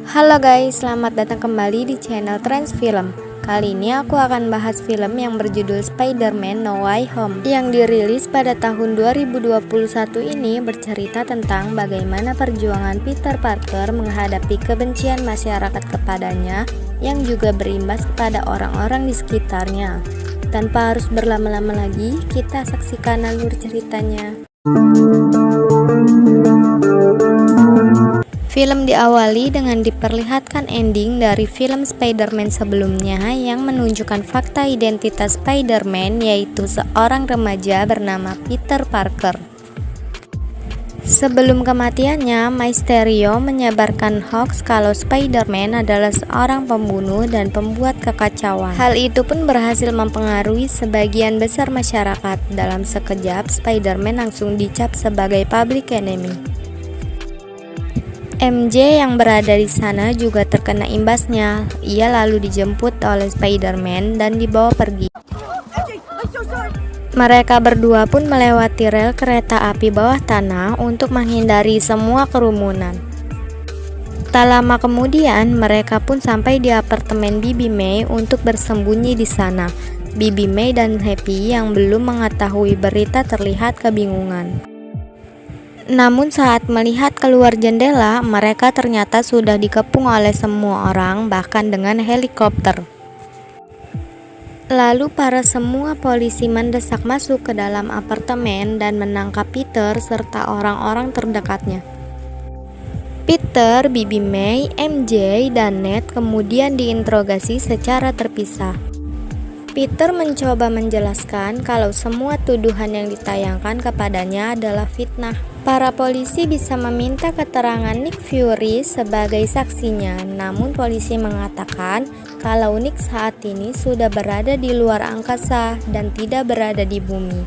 Halo guys, selamat datang kembali di channel Trends Film. Kali ini aku akan bahas film yang berjudul Spider-Man No Way Home yang dirilis pada tahun 2021 ini, bercerita tentang bagaimana perjuangan Peter Parker menghadapi kebencian masyarakat kepadanya yang juga berimbas kepada orang-orang di sekitarnya. Tanpa harus berlama-lama lagi, kita saksikan alur ceritanya. Film diawali dengan diperlihatkan ending dari film Spider-Man sebelumnya yang menunjukkan fakta identitas Spider-Man, yaitu seorang remaja bernama Peter Parker. Sebelum kematiannya, Mysterio menyebarkan hoax kalau Spider-Man adalah seorang pembunuh dan pembuat kekacauan. Hal itu pun berhasil mempengaruhi sebagian besar masyarakat. Dalam sekejap, Spider-Man langsung dicap sebagai public enemy. MJ yang berada di sana juga terkena imbasnya. Ia lalu dijemput oleh Spider-Man dan dibawa pergi. Mereka berdua pun melewati rel kereta api bawah tanah untuk menghindari semua kerumunan. Tak lama kemudian, mereka pun sampai di apartemen Bibi May untuk bersembunyi di sana. Bibi May dan Happy yang belum mengetahui berita terlihat kebingungan. Namun saat melihat keluar jendela, mereka ternyata sudah dikepung oleh semua orang, bahkan dengan helikopter. Lalu para semua polisi mendesak masuk ke dalam apartemen dan menangkap Peter serta orang-orang terdekatnya. Peter, Bibi May, MJ, dan Ned kemudian diinterogasi secara terpisah. Peter mencoba menjelaskan kalau semua tuduhan yang ditayangkan kepadanya adalah fitnah. Para polisi bisa meminta keterangan Nick Fury sebagai saksinya, namun polisi mengatakan kalau Nick saat ini sudah berada di luar angkasa dan tidak berada di bumi.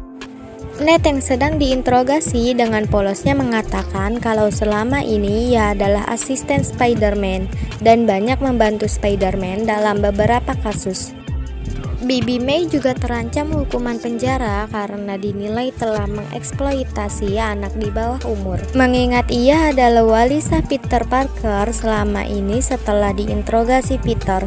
Ned yang sedang diinterogasi dengan polosnya mengatakan kalau selama ini ia adalah asisten Spider-Man dan banyak membantu Spider-Man dalam beberapa kasus. Bibi May juga terancam hukuman penjara karena dinilai telah mengeksploitasi anak di bawah umur. Mengingat ia adalah wali sah Peter Parker selama ini setelah diinterogasi Peter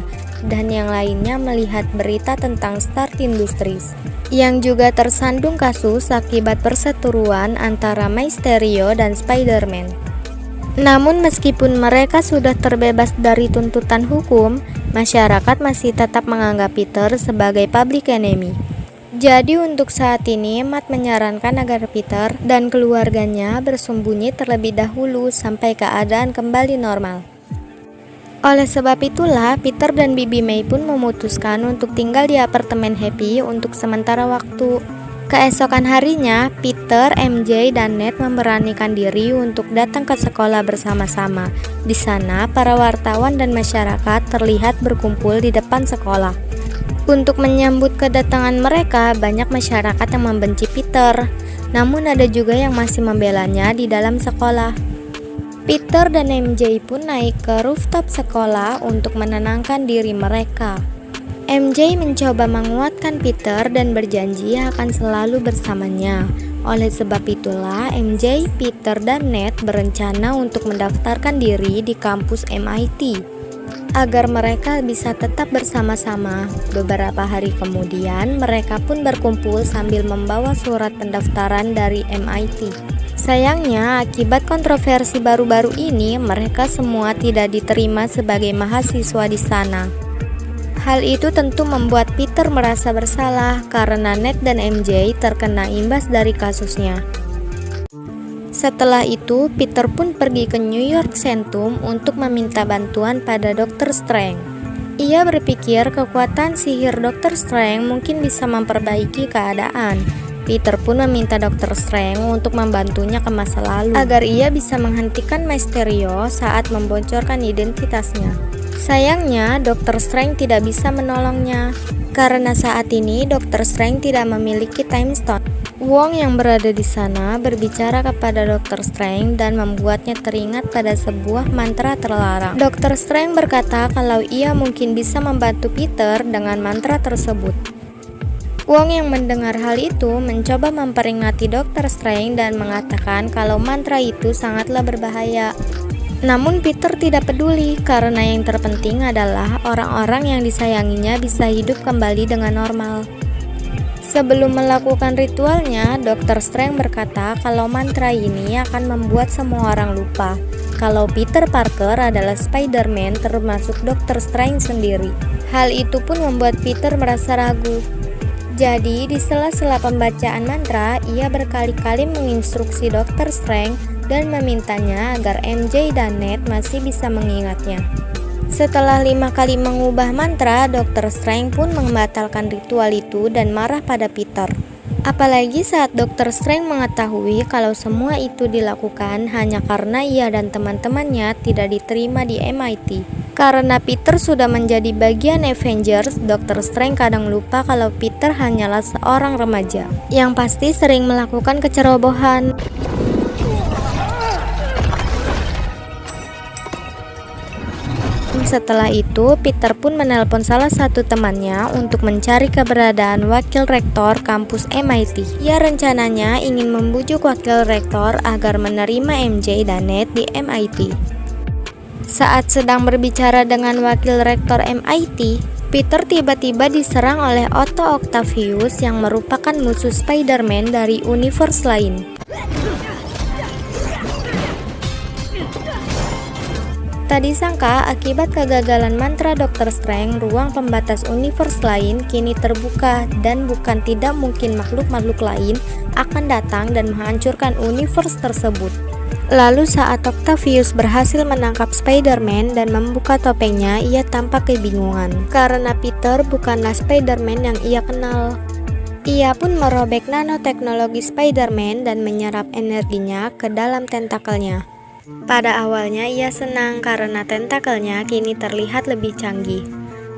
dan yang lainnya melihat berita tentang Stark Industries yang juga tersandung kasus akibat perseteruan antara Mysterio dan Spider-Man. Namun meskipun mereka sudah terbebas dari tuntutan hukum, masyarakat masih tetap menganggap Peter sebagai public enemy. Jadi untuk saat ini, Matt menyarankan agar Peter dan keluarganya bersembunyi terlebih dahulu sampai keadaan kembali normal. Oleh sebab itulah, Peter dan Bibi May pun memutuskan untuk tinggal di apartemen Happy untuk sementara waktu. Keesokan harinya, Peter, MJ, dan Ned memberanikan diri untuk datang ke sekolah bersama-sama. Di sana, para wartawan dan masyarakat terlihat berkumpul di depan sekolah. Untuk menyambut kedatangan mereka, banyak masyarakat yang membenci Peter. Namun ada juga yang masih membelanya di dalam sekolah. Peter dan MJ pun naik ke rooftop sekolah untuk menenangkan diri mereka. MJ mencoba menguatkan Peter dan berjanji akan selalu bersamanya. Oleh sebab itulah MJ, Peter, dan Ned berencana untuk mendaftarkan diri di kampus MIT agar mereka bisa tetap bersama-sama. Beberapa hari kemudian mereka pun berkumpul sambil membawa surat pendaftaran dari MIT. Sayangnya, akibat kontroversi baru-baru ini, mereka semua tidak diterima sebagai mahasiswa di sana. Hal itu tentu membuat Peter merasa bersalah karena Ned dan MJ terkena imbas dari kasusnya. Setelah itu, Peter pun pergi ke New York Sanctum untuk meminta bantuan pada Dr. Strange. Ia berpikir kekuatan sihir Dr. Strange mungkin bisa memperbaiki keadaan. Peter pun meminta Dr. Strange untuk membantunya ke masa lalu agar ia bisa menghentikan Mysterio saat membocorkan identitasnya. Sayangnya, Dr. Strange tidak bisa menolongnya karena saat ini Dr. Strange tidak memiliki Time Stone. Wong yang berada di sana berbicara kepada Dr. Strange dan membuatnya teringat pada sebuah mantra terlarang. Dr. Strange berkata kalau ia mungkin bisa membantu Peter dengan mantra tersebut. Wong yang mendengar hal itu mencoba memperingati Dr. Strange dan mengatakan kalau mantra itu sangatlah berbahaya. Namun Peter tidak peduli karena yang terpenting adalah orang-orang yang disayanginya bisa hidup kembali dengan normal. Sebelum melakukan ritualnya, Dr. Strange berkata kalau mantra ini akan membuat semua orang lupa kalau Peter Parker adalah Spider-Man termasuk Dr. Strange sendiri. Hal itu pun membuat Peter merasa ragu. Jadi, di sela-sela pembacaan mantra, ia berkali-kali menginstruksi Dr. Strange dan memintanya agar MJ dan Ned masih bisa mengingatnya. Setelah 5 kali mengubah mantra, Dr. Strange pun membatalkan ritual itu dan marah pada Peter. Apalagi saat Dr. Strange mengetahui kalau semua itu dilakukan hanya karena ia dan teman-temannya tidak diterima di MIT. Karena Peter sudah menjadi bagian Avengers, Dr. Strange kadang lupa kalau Peter hanyalah seorang remaja yang pasti sering melakukan kecerobohan. Setelah itu, Peter pun menelpon salah satu temannya untuk mencari keberadaan wakil rektor kampus MIT. Ia rencananya ingin membujuk wakil rektor agar menerima MJ dan Ned di MIT. Saat sedang berbicara dengan wakil rektor MIT, Peter tiba-tiba diserang oleh Otto Octavius yang merupakan musuh Spider-Man dari universe lain. Tak disangka, akibat kegagalan mantra Dr. Strange, ruang pembatas universe lain kini terbuka dan bukan tidak mungkin makhluk-makhluk lain akan datang dan menghancurkan universe tersebut. Lalu saat Octavius berhasil menangkap Spider-Man dan membuka topengnya, ia tampak kebingungan karena Peter bukanlah Spider-Man yang ia kenal. Ia pun merobek nanoteknologi Spider-Man dan menyerap energinya ke dalam tentakelnya. Pada awalnya ia senang karena tentakelnya kini terlihat lebih canggih.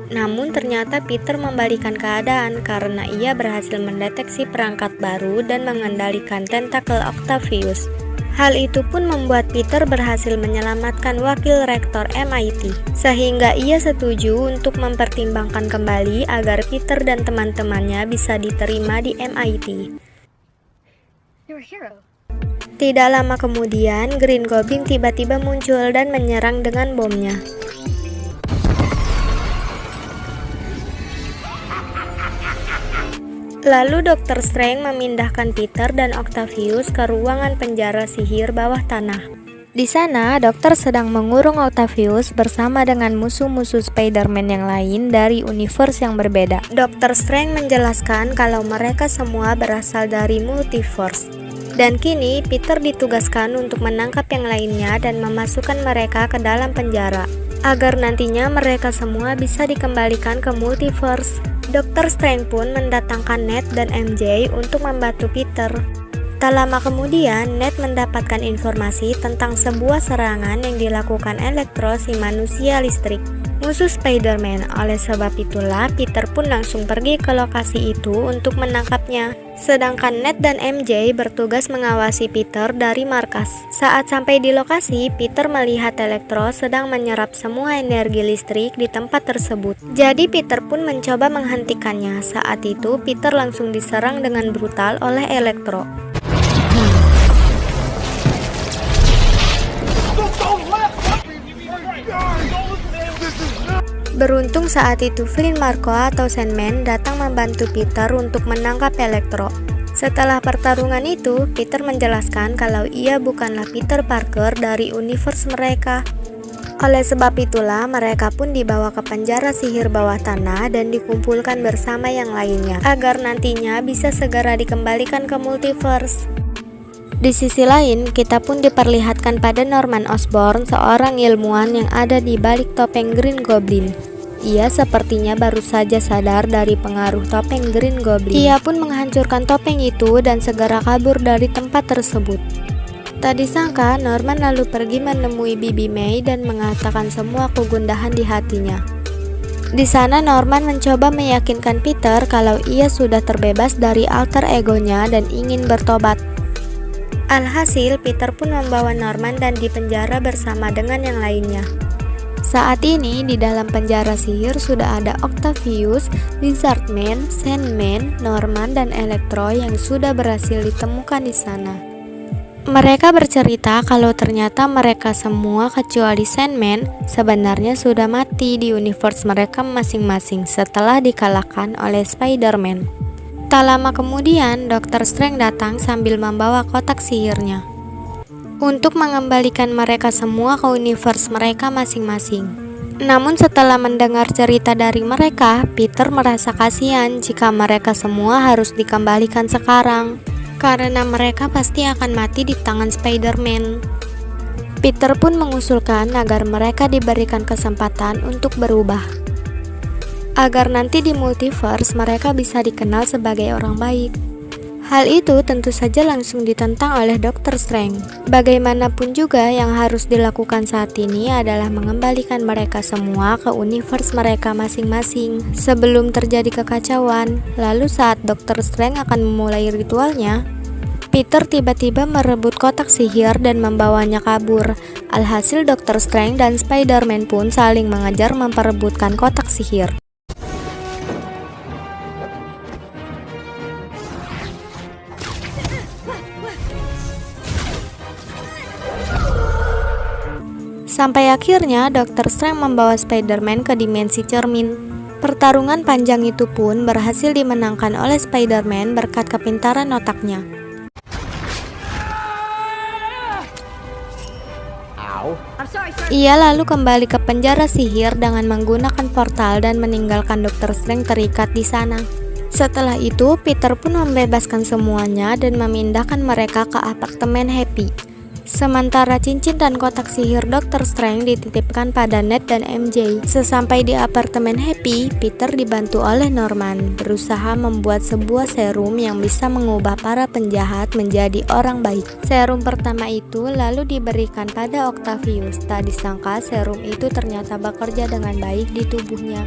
Namun ternyata Peter membalikan keadaan karena ia berhasil mendeteksi perangkat baru dan mengendalikan tentakel Octavius. Hal itu pun membuat Peter berhasil menyelamatkan wakil rektor MIT, sehingga ia setuju untuk mempertimbangkan kembali agar Peter dan teman-temannya bisa diterima di MIT. You're a hero. Tidak lama kemudian, Green Goblin tiba-tiba muncul dan menyerang dengan bomnya. Lalu Dr. Strange memindahkan Peter dan Octavius ke ruangan penjara sihir bawah tanah. Di sana, dokter sedang mengurung Octavius bersama dengan musuh-musuh Spider-Man yang lain dari universe yang berbeda. Dr. Strange menjelaskan kalau mereka semua berasal dari multiverse. Dan kini Peter ditugaskan untuk menangkap yang lainnya dan memasukkan mereka ke dalam penjara, agar nantinya mereka semua bisa dikembalikan ke multiverse. Dr. Strange pun mendatangkan Ned dan MJ untuk membantu Peter. Tak lama kemudian, Ned mendapatkan informasi tentang sebuah serangan yang dilakukan Electro, si manusia listrik, musuh Spider-Man. Oleh sebab itulah, Peter pun langsung pergi ke lokasi itu untuk menangkapnya. Sedangkan Ned dan MJ bertugas mengawasi Peter dari markas. Saat sampai di lokasi, Peter melihat Electro sedang menyerap semua energi listrik di tempat tersebut. Jadi Peter pun mencoba menghentikannya. Saat itu, Peter langsung diserang dengan brutal oleh Electro. Beruntung saat itu Flynn Marko atau Sandman datang membantu Peter untuk menangkap Electro. Setelah pertarungan itu, Peter menjelaskan kalau ia bukanlah Peter Parker dari universe mereka. Oleh sebab itulah mereka pun dibawa ke penjara sihir bawah tanah dan dikumpulkan bersama yang lainnya agar nantinya bisa segera dikembalikan ke multiverse. Di sisi lain, kita pun diperlihatkan pada Norman Osborn, seorang ilmuwan yang ada di balik topeng Green Goblin. Ia sepertinya baru saja sadar dari pengaruh topeng Green Goblin. Ia pun menghancurkan topeng itu dan segera kabur dari tempat tersebut. Tak disangka, Norman lalu pergi menemui Bibi May dan mengatakan semua kegundahan di hatinya. Di sana Norman mencoba meyakinkan Peter kalau ia sudah terbebas dari alter egonya dan ingin bertobat. Alhasil, Peter pun membawa Norman dan dipenjara bersama dengan yang lainnya. Saat ini di dalam penjara sihir sudah ada Octavius, Lizardman, Sandman, Norman, dan Electro yang sudah berhasil ditemukan di sana. Mereka bercerita kalau ternyata mereka semua kecuali Sandman sebenarnya sudah mati di universe mereka masing-masing setelah dikalahkan oleh Spider-Man. Tak lama kemudian, Dr. Strange datang sambil membawa kotak sihirnya untuk mengembalikan mereka semua ke universe mereka masing-masing. Namun setelah mendengar cerita dari mereka, Peter merasa kasihan jika mereka semua harus dikembalikan sekarang, karena mereka pasti akan mati di tangan Spider-Man. Peter pun mengusulkan agar mereka diberikan kesempatan untuk berubah, agar nanti di multiverse mereka bisa dikenal sebagai orang baik. Hal itu tentu saja langsung ditentang oleh Dr. Strange. Bagaimanapun juga yang harus dilakukan saat ini adalah mengembalikan mereka semua ke universe mereka masing-masing sebelum terjadi kekacauan. Lalu saat Dr. Strange akan memulai ritualnya, Peter tiba-tiba merebut kotak sihir dan membawanya kabur. Alhasil Dr. Strange dan Spider-Man pun saling mengejar memperebutkan kotak sihir. Sampai akhirnya Dr. Strange membawa Spider-Man ke dimensi cermin. Pertarungan panjang itu pun berhasil dimenangkan oleh Spider-Man berkat kepintaran otaknya. Ia lalu kembali ke penjara sihir dengan menggunakan portal dan meninggalkan Dr. Strange terikat di sana. Setelah itu, Peter pun membebaskan semuanya dan memindahkan mereka ke apartemen Happy. Sementara cincin dan kotak sihir Dr. Strange dititipkan pada Ned dan MJ. Sesampai di apartemen Happy, Peter dibantu oleh Norman berusaha membuat sebuah serum yang bisa mengubah para penjahat menjadi orang baik. Serum pertama itu lalu diberikan pada Octavius. Tak disangka serum itu ternyata bekerja dengan baik di tubuhnya.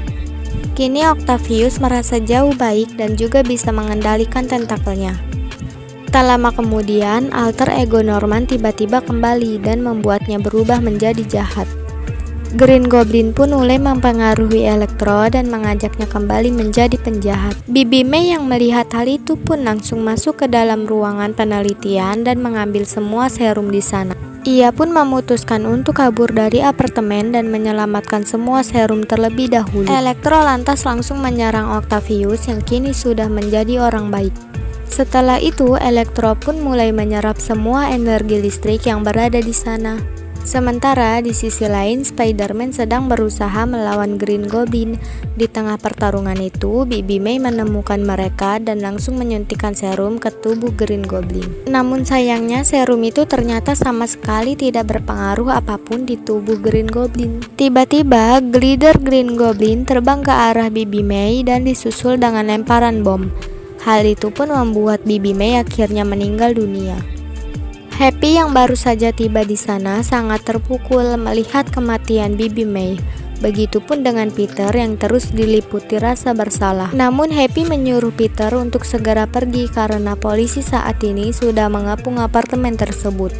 Kini Octavius merasa jauh baik dan juga bisa mengendalikan tentakelnya. Tak lama kemudian, alter ego Norman tiba-tiba kembali dan membuatnya berubah menjadi jahat. Green Goblin pun mulai mempengaruhi Electro dan mengajaknya kembali menjadi penjahat. Bibi May yang melihat hal itu pun langsung masuk ke dalam ruangan penelitian dan mengambil semua serum di sana. Ia pun memutuskan untuk kabur dari apartemen dan menyelamatkan semua serum terlebih dahulu. Electro lantas langsung menyerang Octavius yang kini sudah menjadi orang baik. Setelah itu, Electro pun mulai menyerap semua energi listrik yang berada di sana. Sementara di sisi lain, Spider-Man sedang berusaha melawan Green Goblin. Di tengah pertarungan itu, Bibi May menemukan mereka dan langsung menyuntikkan serum ke tubuh Green Goblin. Namun sayangnya serum itu ternyata sama sekali tidak berpengaruh apapun di tubuh Green Goblin. Tiba-tiba, glider Green Goblin terbang ke arah Bibi May dan disusul dengan lemparan bom. Hal itu pun membuat Bibi May akhirnya meninggal dunia. Happy yang baru saja tiba di sana sangat terpukul melihat kematian Bibi May. Begitupun dengan Peter yang terus diliputi rasa bersalah. Namun Happy menyuruh Peter untuk segera pergi karena polisi saat ini sudah mengepung apartemen tersebut.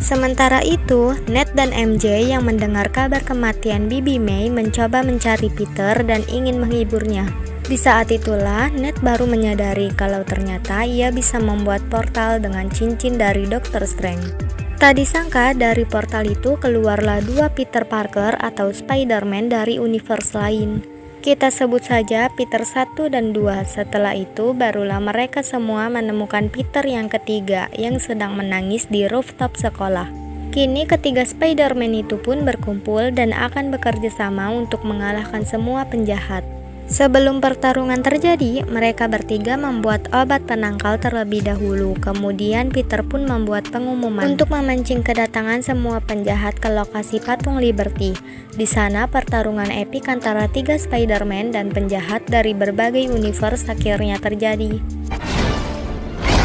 Sementara itu, Ned dan MJ yang mendengar kabar kematian Bibi May mencoba mencari Peter dan ingin menghiburnya. Di saat itulah, Ned baru menyadari kalau ternyata ia bisa membuat portal dengan cincin dari Dr. Strange. Tak disangka dari portal itu keluarlah dua Peter Parker atau Spider-Man dari universe lain. Kita sebut saja Peter 1 dan 2. Setelah itu barulah mereka semua menemukan Peter yang ketiga yang sedang menangis di rooftop sekolah. Kini ketiga Spider-Man itu pun berkumpul dan akan bekerja sama untuk mengalahkan semua penjahat. Sebelum pertarungan terjadi, mereka bertiga membuat obat penangkal terlebih dahulu. Kemudian Peter pun membuat pengumuman untuk memancing kedatangan semua penjahat ke lokasi patung Liberty. Di sana pertarungan epik antara tiga Spider-Man dan penjahat dari berbagai universe akhirnya terjadi.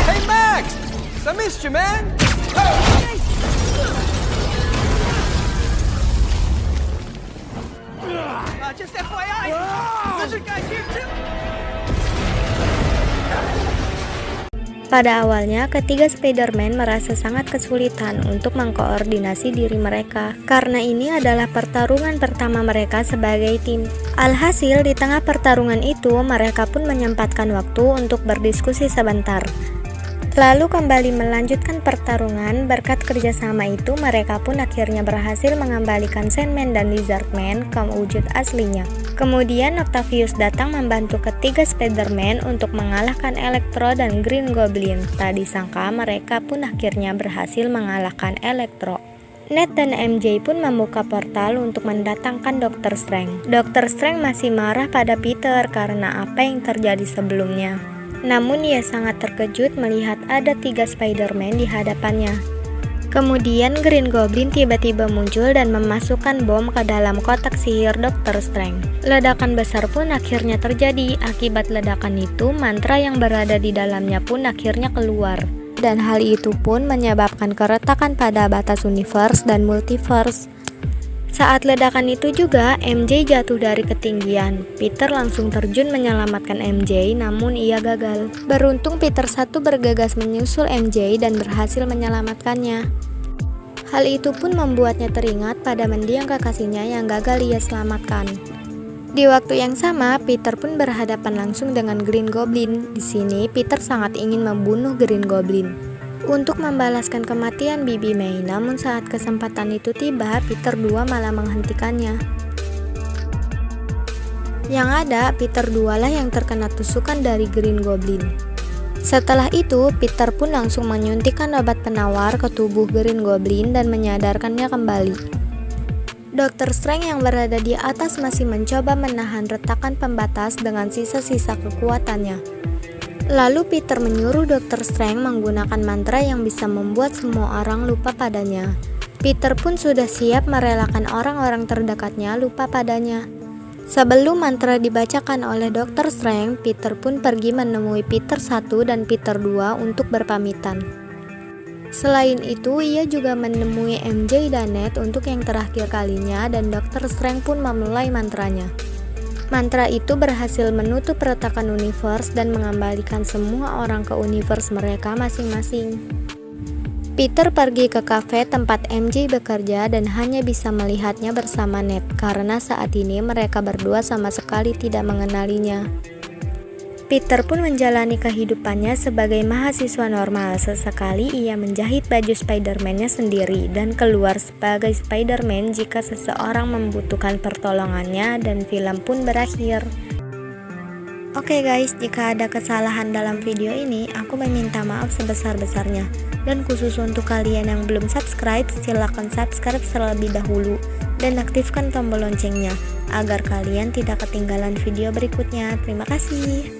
Hey Max! I missed you, man! Just FYI! Lizard guy's here too! Pada awalnya, ketiga Spider-Man merasa sangat kesulitan untuk mengkoordinasi diri mereka, karena ini adalah pertarungan pertama mereka sebagai tim. Alhasil, di tengah pertarungan itu, mereka pun menyempatkan waktu untuk berdiskusi sebentar. Lalu kembali melanjutkan pertarungan. Berkat kerjasama itu, mereka pun akhirnya berhasil mengembalikan Sandman dan Lizardman ke wujud aslinya. Kemudian Octavius datang membantu ketiga Spider-Man untuk mengalahkan Electro dan Green Goblin. Tak disangka mereka pun akhirnya berhasil mengalahkan Electro. Ned dan MJ pun membuka portal untuk mendatangkan Dr. Strange. Dr. Strange masih marah pada Peter karena apa yang terjadi sebelumnya. Namun ia sangat terkejut melihat ada 3 Spider-Man di hadapannya. Kemudian Green Goblin tiba-tiba muncul dan memasukkan bom ke dalam kotak sihir Dr. Strange. Ledakan besar pun akhirnya terjadi. Akibat ledakan itu, mantra yang berada di dalamnya pun akhirnya keluar. Dan hal itu pun menyebabkan keretakan pada batas universe dan multiverse. Saat ledakan itu juga, MJ jatuh dari ketinggian. Peter langsung terjun menyelamatkan MJ, namun ia gagal. Beruntung Peter satu bergegas menyusul MJ dan berhasil menyelamatkannya. Hal itu pun membuatnya teringat pada mendiang kekasihnya yang gagal ia selamatkan. Di waktu yang sama, Peter pun berhadapan langsung dengan Green Goblin. Di sini, Peter sangat ingin membunuh Green Goblin untuk membalaskan kematian Bibi May, namun saat kesempatan itu tiba, Peter 2 malah menghentikannya. Yang ada, Peter 2 lah yang terkena tusukan dari Green Goblin. Setelah itu, Peter pun langsung menyuntikkan obat penawar ke tubuh Green Goblin dan menyadarkannya kembali. Dr. Strange yang berada di atas masih mencoba menahan retakan pembatas dengan sisa-sisa kekuatannya. Lalu Peter menyuruh Dr. Strange menggunakan mantra yang bisa membuat semua orang lupa padanya. Peter pun sudah siap merelakan orang-orang terdekatnya lupa padanya. Sebelum mantra dibacakan oleh Dr. Strange, Peter pun pergi menemui Peter 1 dan Peter 2 untuk berpamitan. Selain itu, ia juga menemui MJ dan Ned untuk yang terakhir kalinya dan Dr. Strange pun memulai mantranya. Mantra itu berhasil menutup retakan universe dan mengembalikan semua orang ke universe mereka masing-masing. Peter pergi ke kafe tempat MJ bekerja dan hanya bisa melihatnya bersama Ned karena saat ini mereka berdua sama sekali tidak mengenalinya. Peter pun menjalani kehidupannya sebagai mahasiswa normal. Sesekali ia menjahit baju Spider-Man-nya sendiri dan keluar sebagai Spider-Man jika seseorang membutuhkan pertolongannya, dan film pun berakhir. Oke guys, jika ada kesalahan dalam video ini, aku meminta maaf sebesar-besarnya. Dan khusus untuk kalian yang belum subscribe, silahkan subscribe terlebih dahulu dan aktifkan tombol loncengnya agar kalian tidak ketinggalan video berikutnya. Terima kasih.